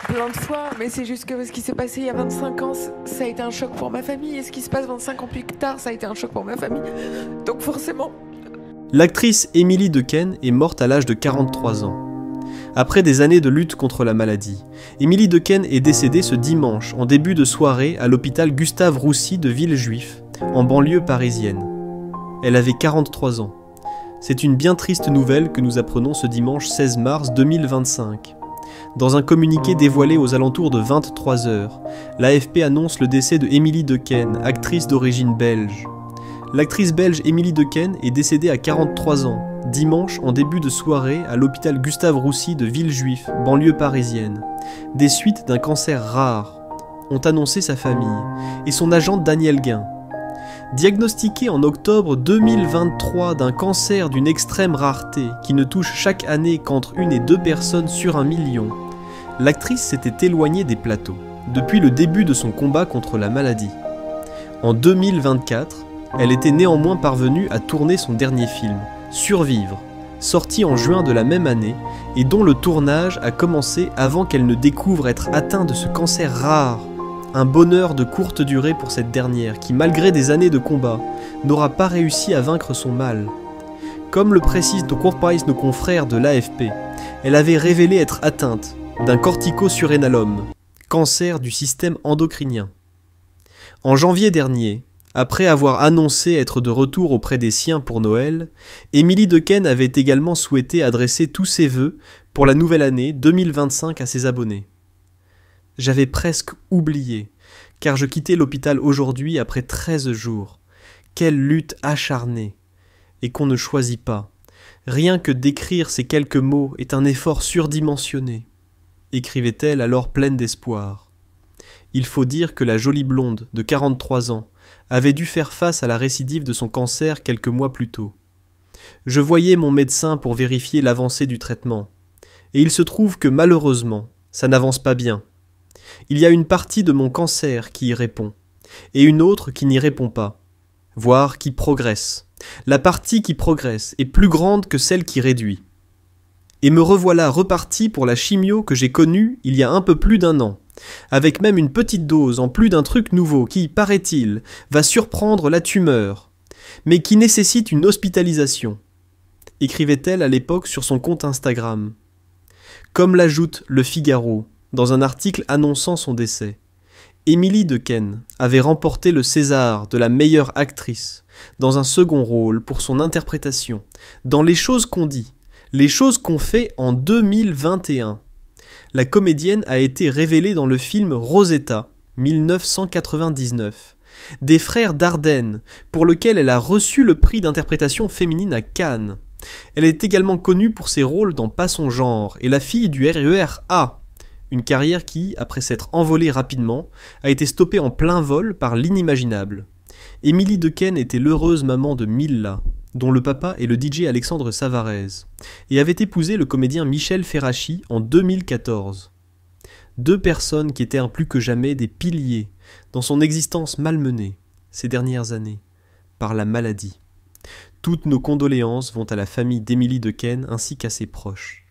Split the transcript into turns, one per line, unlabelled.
plein de fois, mais c'est juste que ce qui s'est passé il y a 25 ans, ça a été un choc pour ma famille, et ce qui se passe 25 ans plus tard, ça a été un choc pour ma famille. Donc forcément...
L'actrice Émilie Dequesne est morte à l'âge de 43 ans. Après des années de lutte contre la maladie, Émilie Dequesne est décédée ce dimanche en début de soirée à l'hôpital Gustave-Roussy de Villejuif, en banlieue parisienne. Elle avait 43 ans. C'est une bien triste nouvelle que nous apprenons ce dimanche 16 mars 2025. Dans un communiqué dévoilé aux alentours de 23 h, l'AFP annonce le décès de Émilie Dequesne, actrice d'origine belge. L'actrice belge Émilie Dequesne est décédée à 43 ans, dimanche en début de soirée à l'hôpital Gustave-Roussy de Villejuif, banlieue parisienne, des suites d'un cancer rare, ont annoncé sa famille et son agent Daniel Guin. Diagnostiquée en octobre 2023 d'un cancer d'une extrême rareté qui ne touche chaque année qu'entre 1 et 2 personnes sur 1 million, l'actrice s'était éloignée des plateaux depuis le début de son combat contre la maladie. En 2024, elle était néanmoins parvenue à tourner son dernier film, Survivre, sorti en juin de la même année et dont le tournage a commencé avant qu'elle ne découvre être atteinte de ce cancer rare. Un bonheur de courte durée pour cette dernière qui, malgré des années de combat, n'aura pas réussi à vaincre son mal. Comme le précisent nos confrères de l'AFP, elle avait révélé être atteinte d'un corticosurrénalome, cancer du système endocrinien. En janvier dernier, après avoir annoncé être de retour auprès des siens pour Noël, Émilie Dequesne avait également souhaité adresser tous ses vœux pour la nouvelle année 2025 à ses abonnés. J'avais presque oublié, car je quittais l'hôpital aujourd'hui après 13 jours. Quelle lutte acharnée, et qu'on ne choisit pas. Rien que d'écrire ces quelques mots est un effort surdimensionné, écrivait-elle alors pleine d'espoir. Il faut dire que la jolie blonde de 43 ans avait dû faire face à la récidive de son cancer quelques mois plus tôt. Je voyais mon médecin pour vérifier l'avancée du traitement, et il se trouve que malheureusement, ça n'avance pas bien. Il y a une partie de mon cancer qui y répond, et une autre qui n'y répond pas, voire qui progresse. La partie qui progresse est plus grande que celle qui réduit. Et me revoilà reparti pour la chimio que j'ai connue il y a un peu plus d'1 an, avec même une petite dose en plus d'un truc nouveau qui, paraît-il, va surprendre la tumeur, mais qui nécessite une hospitalisation, écrivait-elle à l'époque sur son compte Instagram. Comme l'ajoute Le Figaro, dans un article annonçant son décès, Émilie Dequesne avait remporté le César de la meilleure actrice dans un second rôle pour son interprétation dans Les choses qu'on dit, les choses qu'on fait en 2021. La comédienne a été révélée dans le film Rosetta, 1999, des frères Dardenne, pour lequel elle a reçu le prix d'interprétation féminine à Cannes. Elle est également connue pour ses rôles dans Pas son genre et La fille du RER A, une carrière qui, après s'être envolée rapidement, a été stoppée en plein vol par l'inimaginable. Émilie Dequesne était l'heureuse maman de Milla, dont le papa est le DJ Alexandre Savarez, et avait épousé le comédien Michel Ferracci en 2014. 2 personnes qui étaient plus que jamais des piliers dans son existence malmenée, ces dernières années, par la maladie. Toutes nos condoléances vont à la famille d'Émilie Dequesne ainsi qu'à ses proches.